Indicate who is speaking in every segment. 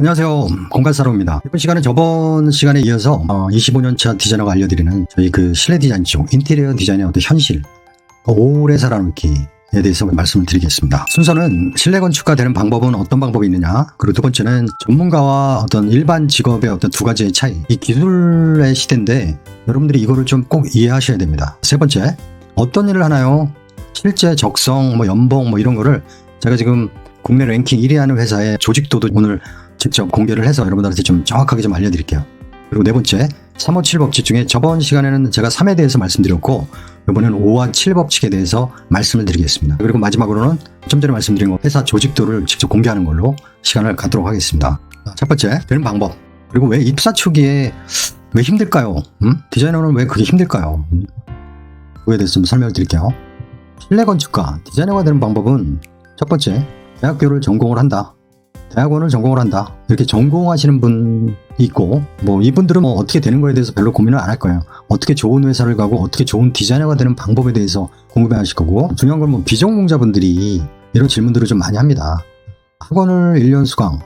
Speaker 1: 안녕하세요. 공간사로입니다. 이번 시간은 저번 시간에 이어서 25년차 디자이너가 알려드리는 저희 그 실내 디자인 쪽 인테리어 디자인의 어떤 현실, 오래 살아남기에 대해서 말씀을 드리겠습니다. 순서는 실내 건축가 되는 방법은 어떤 방법이 있느냐, 그리고 두 번째는 전문가와 어떤 일반 직업의 어떤 두 가지의 차이, 이 기술의 시대인데 여러분들이 이거를 좀 꼭 이해하셔야 됩니다. 세 번째, 어떤 일을 하나요? 실제 적성, 연봉 이런 거를 제가 지금 국내 랭킹 1위 하는 회사의 조직도도 오늘 직접 공개를 해서 여러분들한테 좀 정확하게 좀 알려드릴게요. 그리고 네 번째, 3호 7법칙 중에 저번 시간에는 제가 3에 대해서 말씀드렸고 이번에는 5와 7법칙에 대해서 말씀을 드리겠습니다. 그리고 마지막으로는 좀 전에 말씀드린 거 회사 조직도를 직접 공개하는 걸로 시간을 갖도록 하겠습니다. 첫 번째, 되는 방법. 그리고 왜 입사 초기에 왜 힘들까요? 디자이너는 왜 그게 힘들까요? 그거에 대해서 좀 설명을 드릴게요. 실내 건축가, 디자이너가 되는 방법은 첫 번째, 대학교를 전공을 한다. 대학원을 전공을 한다. 이렇게 전공하시는 분이 있고, 이분들은 어떻게 되는 거에 대해서 별로 고민을 안 할 거예요. 어떻게 좋은 회사를 가고 어떻게 좋은 디자이너가 되는 방법에 대해서 궁금해 하실 거고, 중요한 건 비전공자분들이 이런 질문들을 좀 많이 합니다. 학원을 1년 수강,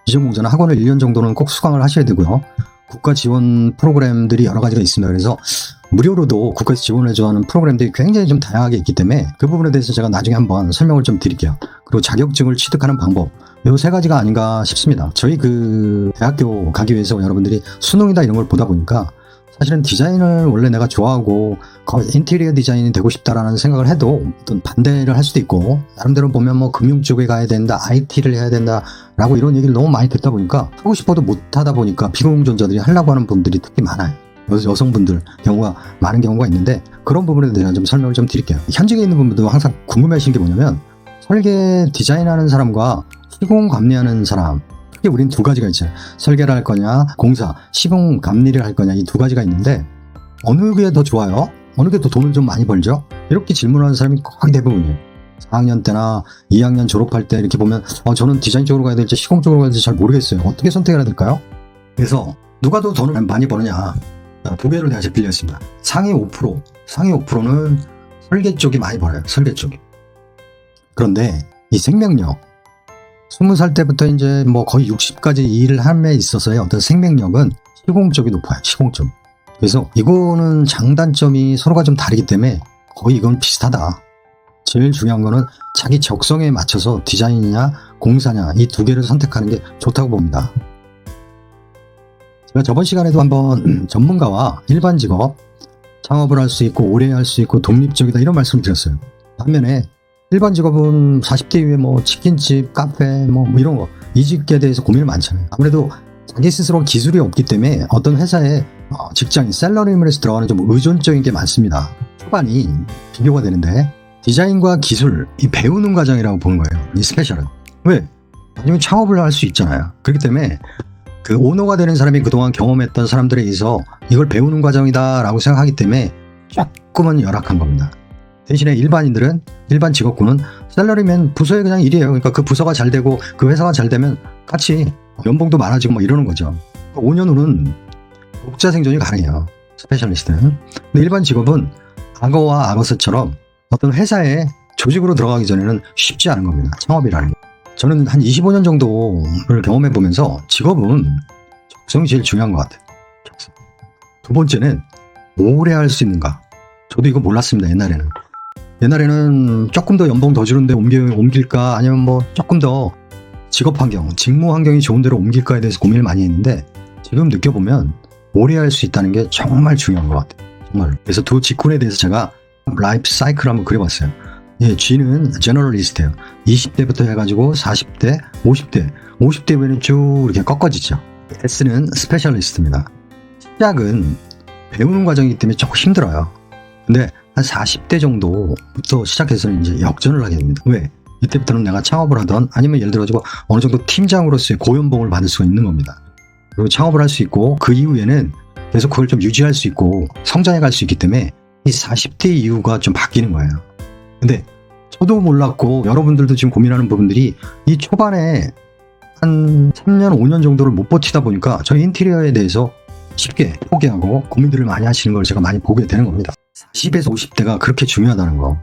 Speaker 1: 비전공자는 학원을 1년 정도는 꼭 수강을 하셔야 되고요. 국가 지원 프로그램들이 여러 가지가 있습니다. 그래서 무료로도 국가에서 지원해줘 하는 프로그램들이 굉장히 좀 다양하게 있기 때문에 그 부분에 대해서 제가 나중에 한번 설명을 좀 드릴게요. 그리고 자격증을 취득하는 방법, 요 세 가지가 아닌가 싶습니다. 저희 그 대학교 가기 위해서 여러분들이 수능이다 이런 걸 보다 보니까 사실은 디자인을 원래 내가 좋아하고 인테리어 디자인이 되고 싶다라는 생각을 해도 어떤 반대를 할 수도 있고, 나름대로 보면 금융 쪽에 가야 된다, IT를 해야 된다 라고 이런 얘기를 너무 많이 듣다 보니까 하고 싶어도 못하다 보니까 비공존자들이 하려고 하는 분들이 특히 많아요. 여성분들 경우가 많은 경우가 있는데, 그런 부분에 대해서 좀 설명을 좀 드릴게요. 현직에 있는 분들도 항상 궁금해하시는 게 뭐냐면, 설계 디자인하는 사람과 시공 감리하는 사람, 크게 우린 두 가지가 있잖아요. 설계를 할 거냐, 공사, 시공 감리를 할 거냐, 이 두 가지가 있는데 어느 게 더 좋아요? 어느 게 더 돈을 좀 많이 벌죠? 이렇게 질문하는 사람이 거의 대부분이에요. 4학년 때나 2학년 졸업할 때 이렇게 보면 저는 디자인 쪽으로 가야 될지 시공 쪽으로 가야 될지 잘 모르겠어요. 어떻게 선택해야 될까요? 그래서 누가 더 돈을 많이 버느냐, 두 개를 제가 빌렸습니다. 상위 5%는 설계 쪽이 많이 벌어요. 설계 쪽이. 그런데 이 생명력, 20살 때부터 이제 거의 60까지 일을 함에 있어서의 어떤 생명력은 시공 쪽이 높아요. 시공 쪽. 그래서 이거는 장단점이 서로가 좀 다르기 때문에 거의 이건 비슷하다. 제일 중요한 거는 자기 적성에 맞춰서 디자인이냐 공사냐 이 두 개를 선택하는 게 좋다고 봅니다. 제가 저번 시간에도 한번 전문가와 일반 직업, 창업을 할 수 있고 오래 할 수 있고 독립적이다 이런 말씀을 드렸어요. 반면에 일반 직업은 40대 이후에 치킨집, 카페 이런 거 이직에 대해서 고민이 많잖아요. 아무래도 자기 스스로 기술이 없기 때문에 어떤 회사에 직장인, 셀러리맨에서 들어가는 좀 의존적인 게 많습니다. 초반이 비교가 되는데 디자인과 기술, 이 배우는 과정이라고 보는 거예요. 이 스페셜은. 왜? 아니면 창업을 할 수 있잖아요. 그렇기 때문에 그 오너가 되는 사람이 그동안 경험했던 사람들에 의해서 이걸 배우는 과정이다 라고 생각하기 때문에 조금은 열악한 겁니다. 대신에 일반 직업군은 셀러리맨 부서에 그냥 일이에요. 그러니까 그 부서가 잘 되고 그 회사가 잘 되면 같이 연봉도 많아지고 이러는 거죠. 5년 후는 독자 생존이 가능해요. 스페셜리스트는. 근데 일반 직업은 악어와 악어새처럼 어떤 회사에 조직으로 들어가기 전에는 쉽지 않은 겁니다. 창업이라는 게. 저는 한 25년 정도를 경험해 보면서 직업은 적성이 제일 중요한 것 같아요. 적성. 두 번째는 오래 할 수 있는가. 저도 이거 몰랐습니다. 옛날에는 조금 더 연봉 더 주는데 옮길까, 아니면 조금 더 직업 환경, 직무 환경이 좋은 데로 옮길까에 대해서 고민을 많이 했는데, 지금 느껴보면 오래 할 수 있다는 게 정말 중요한 것 같아요. 정말. 그래서 두 직군에 대해서 제가 라이프 사이클을 한번 그려봤어요. G는 제너럴리스트예요. 20대부터 해가지고 40대, 50대 후에는 쭉 이렇게 꺾어지죠. S는 스페셜리스트입니다. 시작은 배우는 과정이기 때문에 조금 힘들어요. 근데 한 40대 정도부터 시작해서는 이제 역전을 하게 됩니다. 왜? 이때부터는 내가 창업을 하던, 아니면 예를 들어가지고 어느 정도 팀장으로서의 고연봉을 받을 수가 있는 겁니다. 그리고 창업을 할 수 있고, 그 이후에는 계속 그걸 좀 유지할 수 있고 성장해 갈 수 있기 때문에 이 40대 이후가 좀 바뀌는 거예요. 근데 저도 몰랐고 여러분들도 지금 고민하는 부분들이 이 초반에 한 3년, 5년 정도를 못 버티다 보니까 저희 인테리어에 대해서 쉽게 포기하고 고민들을 많이 하시는 걸 제가 많이 보게 되는 겁니다. 40에서 50대가 그렇게 중요하다는 거.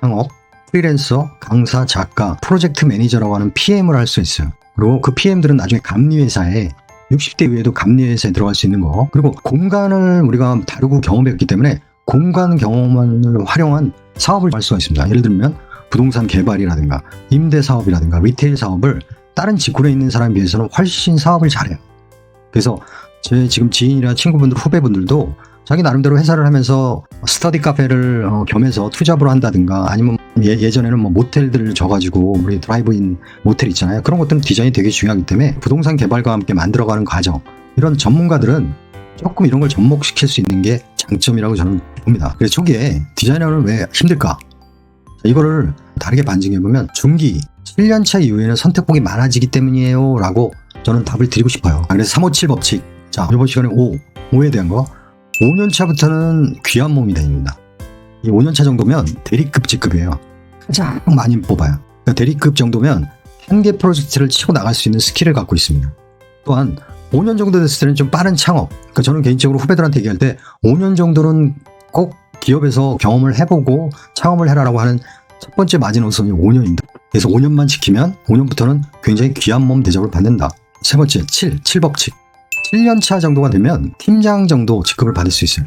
Speaker 1: 창업, 프리랜서, 강사, 작가, 프로젝트 매니저라고 하는 PM을 할 수 있어요. 그리고 그 PM들은 나중에 감리회사에 60대 이후에도 감리회사에 들어갈 수 있는 거. 그리고 공간을 우리가 다루고 경험했기 때문에 공간 경험을 활용한 사업을 할 수가 있습니다. 예를 들면 부동산 개발이라든가 임대 사업이라든가 리테일 사업을 다른 직군에 있는 사람에 비해서는 훨씬 사업을 잘해요. 그래서 제 지금 지인이나 친구분들, 후배분들도 자기 나름대로 회사를 하면서 스터디 카페를 겸해서 투잡으로 한다든가 아니면 예전에는 뭐 모텔들을 져가지고 우리 드라이브인 모텔 있잖아요. 그런 것들은 디자인이 되게 중요하기 때문에 부동산 개발과 함께 만들어가는 과정, 이런 전문가들은 조금 이런 걸 접목시킬 수 있는 게 장점이라고 저는 봅니다. 그래서 초기에 디자이너는 왜 힘들까? 이거를 다르게 반증해보면 중기 7년차 이후에는 선택폭이 많아지기 때문이에요 라고 저는 답을 드리고 싶어요. 그래서 357 법칙, 자 이번 시간에 5에 대한 거, 5년차부터는 귀한 몸이 됩니다. 이 5년차 정도면 대리급 직급이에요. 가장 많이 뽑아요. 그러니까 대리급 정도면 한 개 프로젝트를 치고 나갈 수 있는 스킬을 갖고 있습니다. 또한 5년 정도 됐을 때는 좀 빠른 창업, 그러니까 저는 개인적으로 후배들한테 얘기할 때 5년 정도는 꼭 기업에서 경험을 해보고 창업을 해라라고 하는 첫 번째 마지노선이 5년입니다. 그래서 5년만 지키면 5년부터는 굉장히 귀한 몸 대접을 받는다. 세 번째, 7법칙. 7년차 정도가 되면 팀장 정도 직급을 받을 수 있어요.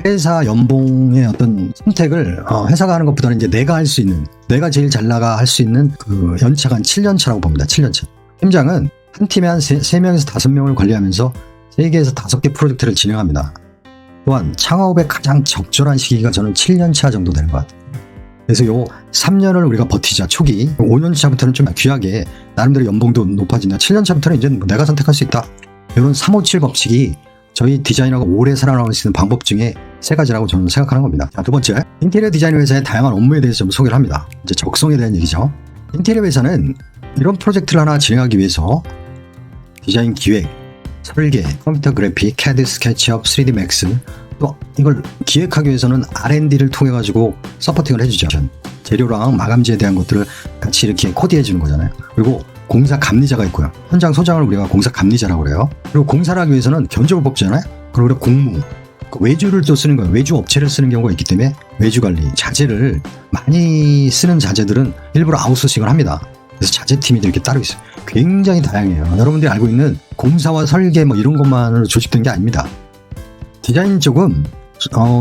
Speaker 1: 회사 연봉의 어떤 선택을 회사가 하는 것보다는 이제 내가 할 수 있는, 내가 제일 잘 나가 할 수 있는 그 연차가 한 7년차라고 봅니다. 7년차. 팀장은 한 팀에 한 3명에서 5명을 관리하면서 3개에서 5개 프로젝트를 진행합니다. 또한 창업의 가장 적절한 시기가 저는 7년차 정도 되는 것 같아요. 그래서 요 3년을 우리가 버티자. 초기 5년차부터는 좀 귀하게 나름대로 연봉도 높아진다. 7년차부터는 이제 내가 선택할 수 있다. 이런 357 법칙이 저희 디자이너가 오래 살아남을 수 있는 방법 중에 3가지라고 저는 생각하는 겁니다. 자, 두 번째, 인테리어 디자인 회사의 다양한 업무에 대해서 좀 소개를 합니다. 이제 적성에 대한 얘기죠. 인테리어 회사는 이런 프로젝트를 하나 진행하기 위해서 디자인 기획, 설계, 컴퓨터 그래픽, CAD, 스케치업, 3D Max, 또 이걸 기획하기 위해서는 R&D를 통해 가지고 서포팅을 해주죠. 재료랑 마감재에 대한 것들을 같이 이렇게 코디해 주는 거잖아요. 그리고 공사 감리자가 있고요. 현장 소장을 우리가 공사 감리자라고 그래요. 그리고 공사를 하기 위해서는 견적을 뽑잖아요. 그리고 공무, 외주를 또 쓰는 거예요. 외주 업체를 쓰는 경우가 있기 때문에 외주 관리, 자재를 많이 쓰는 자재들은 일부러 아웃소싱을 합니다. 그래서 자재팀이 이렇게 따로 있어요. 굉장히 다양해요. 여러분들이 알고 있는 공사와 설계 뭐 이런 것만으로 조직된 게 아닙니다. 디자인 쪽은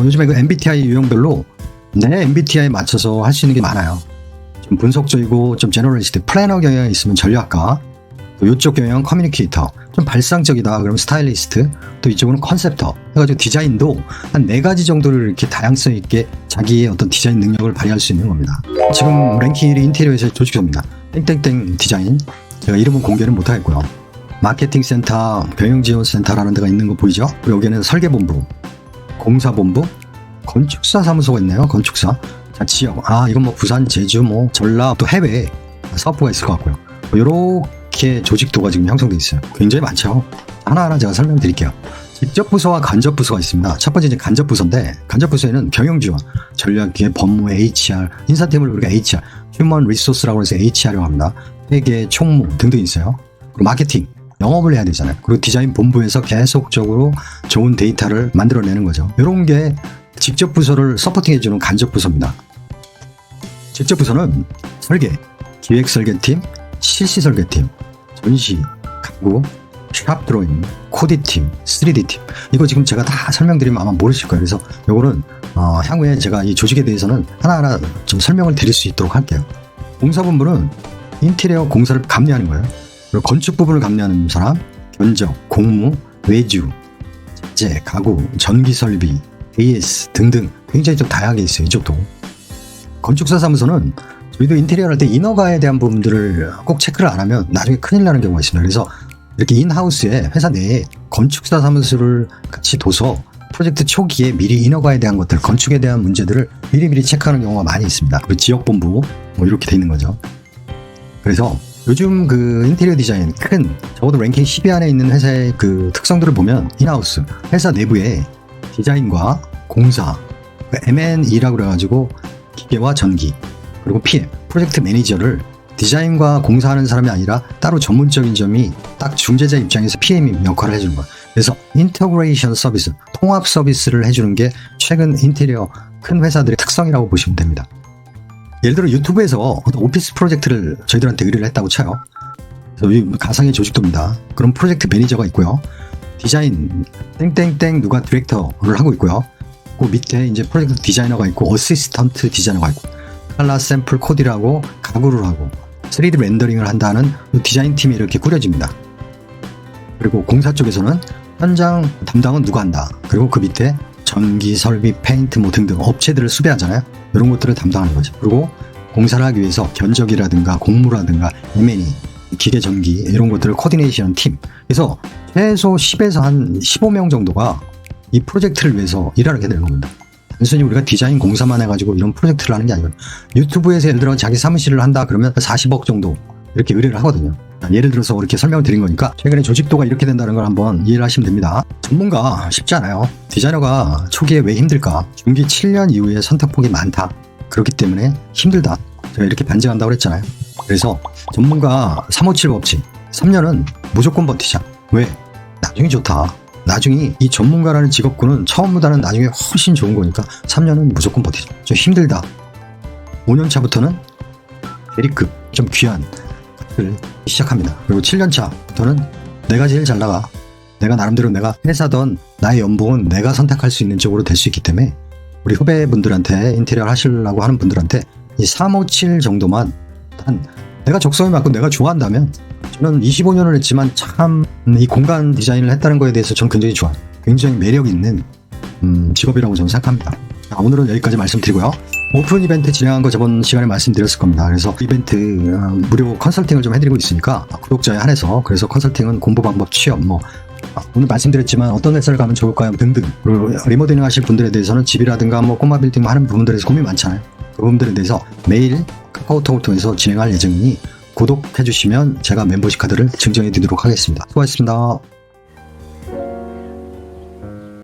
Speaker 1: 요즘에 그 MBTI 유형별로 내 MBTI에 맞춰서 할 수 있는 게 많아요. 좀 분석적이고 좀 제너럴리스트, 플래너 경향이 있으면 전략가, 또 이쪽 경향은 커뮤니케이터, 좀 발상적이다 그러면 스타일리스트, 또 이쪽은 컨셉터 해가지고 디자인도 한 4가지 정도를 이렇게 다양성 있게 자기의 어떤 디자인 능력을 발휘할 수 있는 겁니다. 지금 랭킹 1위 인테리어에서의 조직조입니다. 땡땡땡 디자인, 제가 이름은 공개는 못하겠고요. 마케팅 센터, 경영지원센터라는 데가 있는 거 보이죠? 그리고 여기는 설계본부, 공사본부, 건축사 사무소가 있네요. 건축사. 자, 지역. 이건 뭐 부산, 제주, 뭐 전라, 또 해외 사업부가 있을 것 같고요. 이렇게 조직도가 지금 형성되어 있어요. 굉장히 많죠. 하나하나 제가 설명드릴게요. 직접 부서와 간접 부서가 있습니다. 첫 번째 이제 간접 부서인데, 간접 부서에는 경영지원, 전략기획, 법무, HR, 인사팀을 우리가 HR, 휴먼 리소스라고 해서 HR이라고 합니다. 회계, 총무 등등 있어요. 그리고 마케팅, 영업을 해야 되잖아요. 그리고 디자인 본부에서 계속적으로 좋은 데이터를 만들어내는 거죠. 이런 게 직접 부서를 서포팅해주는 간접 부서입니다. 직접 부서는 설계, 기획 설계팀, 실시 설계팀, 전시, 가구, 샵 드로잉, 코디팀, 3D팀. 이거 지금 제가 다 설명드리면 아마 모르실 거예요. 그래서 요거는 향후에 제가 이 조직에 대해서는 하나하나 좀 설명을 드릴 수 있도록 할게요. 공사본부는 인테리어 공사를 감리하는 거예요. 그리고 건축 부분을 감리하는 사람, 견적, 공무, 외주, 자재, 가구, 전기 설비, AS 등등 굉장히 좀 다양하게 있어요. 이쪽도. 건축사 사무소는 저희도 인테리어를 할 때 인허가에 대한 부분들을 꼭 체크를 안 하면 나중에 큰일 나는 경우가 있습니다. 그래서 이렇게 인하우스에 회사 내에 건축사 사무소를 같이 둬서 프로젝트 초기에 미리 인허가에 대한 것들, 건축에 대한 문제들을 미리미리 체크하는 경우가 많이 있습니다. 그리고 지역본부 뭐 이렇게 돼 있는 거죠. 그래서 요즘 그 인테리어 디자인 적어도 랭킹 10위 안에 있는 회사의 그 특성들을 보면 인하우스, 회사 내부에 디자인과 공사, M&E라고 그래가지고 기계와 전기, 그리고 PM, 프로젝트 매니저를 디자인과 공사하는 사람이 아니라 따로 전문적인 점이 딱 중재자 입장에서 PM이 역할을 해주는 거예요. 그래서 인터그레이션 서비스, 통합 서비스를 해주는 게 최근 인테리어 큰 회사들의 특성이라고 보시면 됩니다. 예를 들어 유튜브에서 어떤 오피스 프로젝트를 저희들한테 의뢰를 했다고 쳐요. 여기 가상의 조직도입니다. 그럼 프로젝트 매니저가 있고요. 디자인 땡땡땡 누가 디렉터를 하고 있고요. 그 밑에 이제 프로젝트 디자이너가 있고 어시스턴트 디자이너가 있고 칼라 샘플 코디라고 가구를 하고 3D 렌더링을 한다는 디자인 팀이 이렇게 꾸려집니다. 그리고 공사 쪽에서는 현장 담당은 누가 한다. 그리고 그 밑에 전기, 설비, 페인트 뭐 등등 업체들을 수배하잖아요. 이런 것들을 담당하는 거죠. 그리고 공사를 하기 위해서 견적이라든가 공무라든가 M&E, 기계 전기 이런 것들을 코디네이션 팀. 그래서 최소 10에서 한 15명 정도가 이 프로젝트를 위해서 일하게 되는 겁니다. 단순히 우리가 디자인 공사만 해가지고 이런 프로젝트를 하는 게 아니고 유튜브에서 예를 들어 자기 사무실을 한다 그러면 40억 정도 이렇게 의뢰를 하거든요. 예를 들어서 이렇게 설명을 드린 거니까 최근에 조직도가 이렇게 된다는 걸 한번 이해를 하시면 됩니다. 전문가 쉽지 않아요. 디자이너가 초기에 왜 힘들까? 중기 7년 이후에 선택폭이 많다. 그렇기 때문에 힘들다. 제가 이렇게 반증한다고 그랬잖아요. 그래서 전문가 357 법칙 3년은 무조건 버티자. 왜? 나중이 좋다. 나중에 이 전문가라는 직업군은 처음보다는 나중에 훨씬 좋은 거니까 3년은 무조건 버티자. 좀 힘들다. 5년 차부터는 대리급 좀 귀한 을 시작합니다. 그리고 7년 차부터는 내가 제일 잘 나가. 내가 나름대로 내가 회사던 나의 연봉은 내가 선택할 수 있는 쪽으로 될 수 있기 때문에 우리 후배분들한테 인테리어 하시려고 하는 분들한테 이 357 정도만 한 내가 적성에 맞고 내가 좋아한다면 저는 25년을 했지만 참 이 공간 디자인을 했다는 거에 대해서 저는 굉장히 좋아요. 굉장히 매력 있는 직업이라고 저는 생각합니다. 자, 오늘은 여기까지 말씀드리고요. 오픈 이벤트 진행한 거 저번 시간에 말씀드렸을 겁니다. 그래서 이벤트 무료 컨설팅을 좀 해드리고 있으니까 구독자에 한해서 그래서 컨설팅은 공부 방법 취업 오늘 말씀드렸지만 어떤 회사를 가면 좋을까요 등등 그리고 리모델링 하실 분들에 대해서는 집이라든가 꼬마 빌딩 하는 부분들에 대해서 고민 많잖아요. 그 부분들에 대해서 매일 카카오톡을 통해서 진행할 예정이니 구독해 주시면 제가 멤버십 카드를 증정해 드리도록 하겠습니다. 수고하셨습니다.